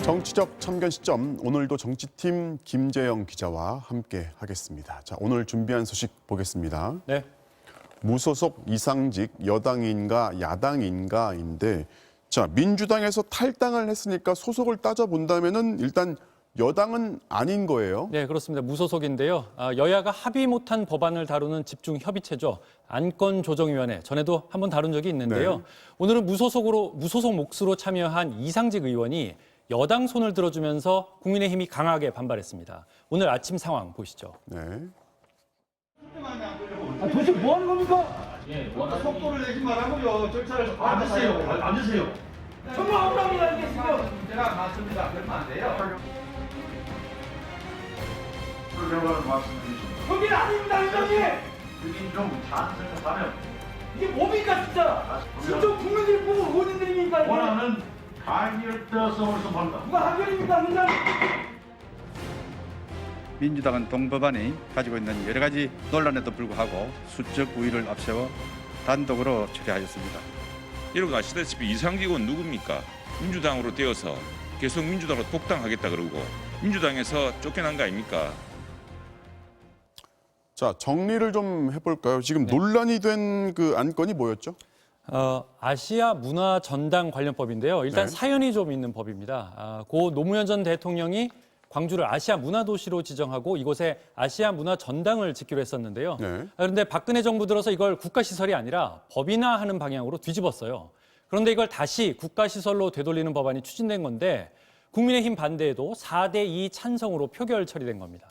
정치적 참견 시점, 오늘도 정치팀 김재영 기자와 함께 하겠습니다. 자, 오늘 준비한 소식 보겠습니다. 네. 무소속 이상직 여당인가 야당인가인데, 자, 민주당에서 탈당을 했으니까 소속을 따져본다면은 일단 여당은 아닌 거예요. 네, 그렇습니다. 무소속인데요. 여야가 합의 못한 법안을 다루는 집중협의체죠. 안건조정위원회. 전에도 한번 다룬 적이 있는데요. 네. 오늘은 무소속 몫으로 참여한 이상직 의원이 여당 손을 들어주면서 국민의힘이 강하게 반발했습니다. 오늘 아침 상황 보시죠. 네. 도대체 뭐 하는 겁니까? 예, 속도를 내지 말라고요. 절차를 앉으세요. 앉으세요. 정말 억울합니다, 이게 지금. 제가 맞습니다. 그러면 안 돼요. 결과를 말씀드리십니다. 거기는 아닙니다, 의장님. 그게 좀 찬성하면 이게 뭡니까, 진짜? 진짜 국민들이 보고 의원님들입니까, 이게? 원하는 가결되었음을 선포합니다. 누가 하결입니까, 의장님? 민주당은 동법안이 가지고 있는 여러 가지 논란에도 불구하고 수적 우위를 앞세워 단독으로 처리하였습니다. 여러분 아시다시피 이상직은 누굽니까? 민주당으로 되어서 계속 민주당으로 복당하겠다 그러고 민주당에서 쫓겨난 거 아닙니까? 자, 정리를 좀 해볼까요? 지금 논란이 된 그 안건이 뭐였죠? 아시아 문화 전당 관련법인데요. 일단 네. 사연이 사연이 좀 있는 법입니다. 고 노무현 전 대통령이 광주를 아시아 문화도시로 지정하고 이곳에 아시아 문화 전당을 짓기로 했었는데요. 네. 그런데 박근혜 정부 들어서 이걸 국가시설이 아니라 법인화하는 방향으로 뒤집었어요. 그런데 이걸 다시 국가시설로 되돌리는 법안이 추진된 건데 국민의힘 반대에도 4대2 찬성으로 표결 처리된 겁니다.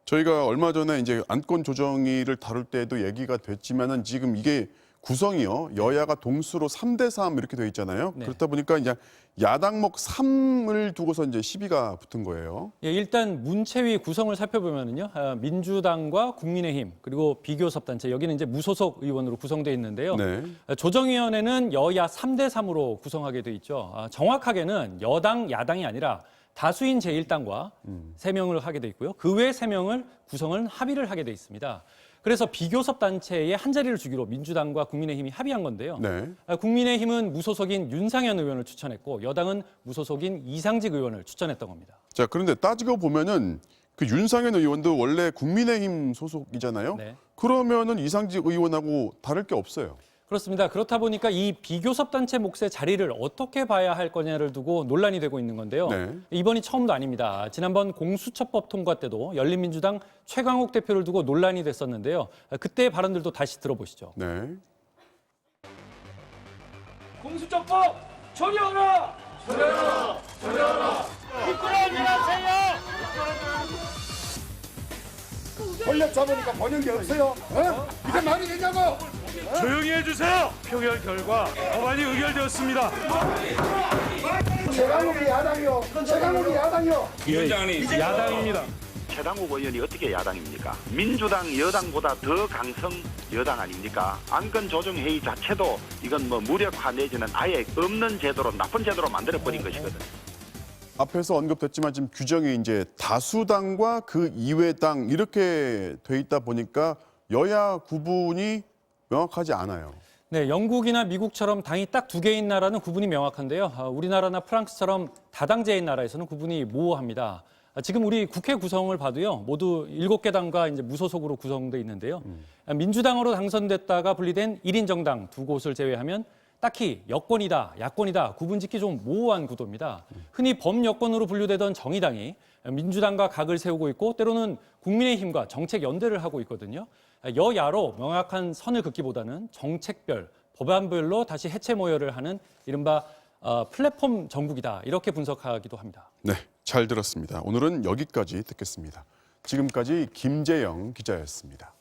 저희가 얼마 전에 이제 안건 조정위를 다룰 때도 얘기가 됐지만은 지금 이게 구성이요. 여야가 동수로 3대3 이렇게 돼 있잖아요. 네. 그렇다 보니까 이제 야당목 3을 두고서 이제 시비가 붙은 거예요. 예, 일단 문체위 구성을 살펴보면은요, 민주당과 국민의힘 그리고 비교섭단체 여기는 이제 무소속 의원으로 구성되어 있는데요. 네. 조정위원회는 여야 3대3으로 구성하게 돼 있죠. 정확하게는 여당, 야당이 아니라 다수인 제1당과 3명을 하게 돼 있고요. 그 외 3명을 구성을 합의를 하게 돼 있습니다. 그래서 비교섭 단체의 한 자리를 주기로 민주당과 국민의힘이 합의한 건데요. 네. 국민의힘은 무소속인 윤상현 의원을 추천했고 여당은 무소속인 이상직 의원을 추천했던 겁니다. 자, 그런데 따지고 보면은 그 윤상현 의원도 원래 국민의힘 소속이잖아요. 네. 그러면은 이상직 의원하고 다를 게 없어요. 그렇습니다. 그렇다 보니까 이 비교섭 단체 몫의 자리를 어떻게 봐야 할 거냐를 두고 논란이 되고 있는 건데요. 네. 이번이 처음도 아닙니다. 지난번 공수처법 통과 때도 열린민주당 최강욱 대표를 두고 논란이 됐었는데요. 그때의 발언들도 다시 들어보시죠. 네. 공수처법 처리하라! 처리하라! 처리하라! 기권하세요! 권력 잡으니까 번역이 없어요. 이게 말이 되냐고! 조용히 해주세요. 표결 결과 법안이 의결되었습니다. 최강욱이 야당이요. 최강욱이 야당이요. 위원장님 야당입니다. 최강욱 의원이 어떻게 야당입니까? 민주당 여당보다 더 강성 여당 아닙니까? 안건 조정 회의 자체도 이건 뭐 무력화 내지는 아예 없는 제도로 나쁜 제도로 만들어버린 것이거든. 앞에서 언급됐지만 지금 규정이 이제 다수당과 그 이외당 이렇게 돼 있다 보니까 여야 구분이 명확하지 않아요. 네, 영국이나 미국처럼 당이 딱 2개인 나라는 구분이 명확한데요. 우리나라나 프랑스처럼 다당제인 나라에서는 구분이 모호합니다. 지금 우리 국회 구성을 봐도요, 모두 7개 당과 이제 무소속으로 구성돼 있는데요. 민주당으로 당선됐다가 분리된 1인 정당 2곳을 제외하면 딱히 여권이다, 야권이다 구분짓기 좀 모호한 구도입니다. 흔히 범여권으로 분류되던 정의당이 민주당과 각을 세우고 있고 때로는 국민의힘과 정책 연대를 하고 있거든요. 여야로 명확한 선을 긋기보다는 정책별, 법안별로 다시 해체 모여를 하는 이른바 플랫폼 정국이다 이렇게 분석하기도 합니다. 네, 잘 들었습니다. 오늘은 여기까지 듣겠습니다. 지금까지 김재영 기자였습니다.